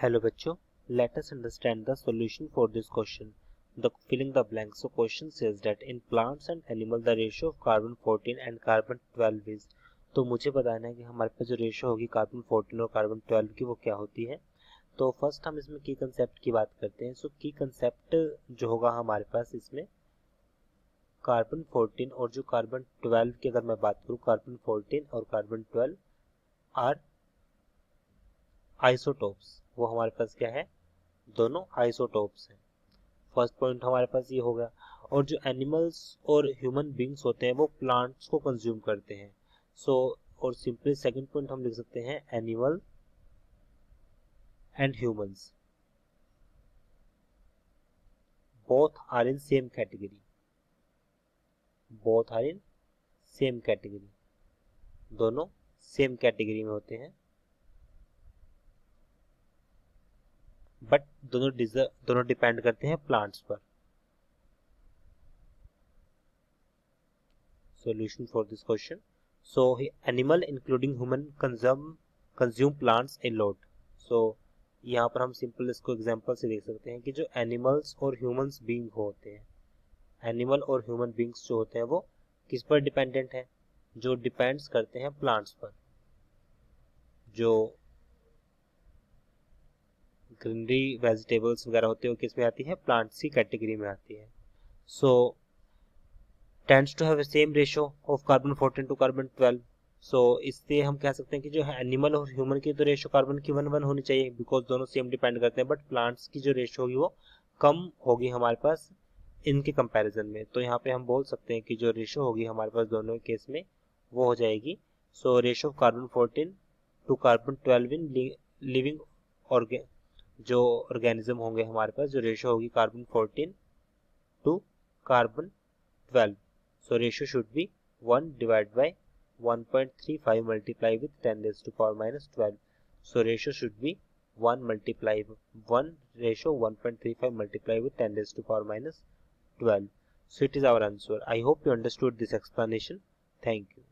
Hello बच्चों, let us understand the solution for this question. The filling the blanks. So question says that in plants and animal the ratio of carbon 14 and carbon 12 is. तो मुझे बताना है कि हमारे पास जो ratio होगी कार्बन 14 और कार्बन 12 की वो क्या होती है। तो फर्स्ट हम इसमें की कंसेप्ट की बात करते हैं। सो की कंसेप्ट जो होगा हमारे पास इसमें कार्बन 14 और जो कार्बन 12 की अगर मैं बात करूँ, कार्बन 14 और कार्बन 12 आर आइसोटोप्स। वो हमारे पास क्या है, दोनों आइसोटोप्स हैं। फर्स्ट पॉइंट हमारे पास ये हो गया। और जो एनिमल्स और ह्यूमन बींग्स होते हैं वो प्लांट्स को कंज्यूम करते हैं। सो और सिंपली सेकंड पॉइंट हम लिख सकते हैं animal and humans both are in same category. Both are in same category, दोनों सेम कैटेगरी में होते हैं, बट दोनों डिपेंड करते हैं प्लांट्स पर। Solution for this question. So animal including human consume plants a lot. So यहाँ पर हम सिंपल इसको एग्जांपल से देख सकते हैं कि जो एनिमल्स और ह्यूमंस बीइंग होते हैं, एनिमल और ह्यूमन बीइंग्स जो होते हैं वो किस पर डिपेंडेंट है, जो डिपेंड्स करते हैं प्लांट्स पर। जो ग्रीनरी वेजिटेबल्स वगैरह होते हैं वो किस में आती है, प्लांट्स की कैटेगरी में आती है। So tends to have same ratio of carbon 14 to carbon 12। सो इससे हम कह सकते हैं कि जो है एनिमल और ह्यूमन की तो रेशियो कार्बन की 1:1 होनी चाहिए, बिकॉज दोनों सेम डिपेंड करते हैं, बट प्लांट्स की जो रेशियो होगी वो कम होगी हमारे पास इनके कंपैरिजन में। तो यहाँ पे हम बोल सकते हैं कि जो रेशियो होगी हमारे पास दोनों केस में वो हो जाएगी। So ratio of carbon 14 to carbon 12 in living जो ऑर्गेनिज्म होंगे हमारे पास, जो रेशियो होगी carbon 14 to carbon 12। So ratio should be 1 divided by 1.35 multiply with 10 raised to power minus 12. So ratio should be 1 multiply 1 ratio 1.35 multiply with 10 raised to power minus 12. So it is our answer. I hope you understood this explanation. Thank you.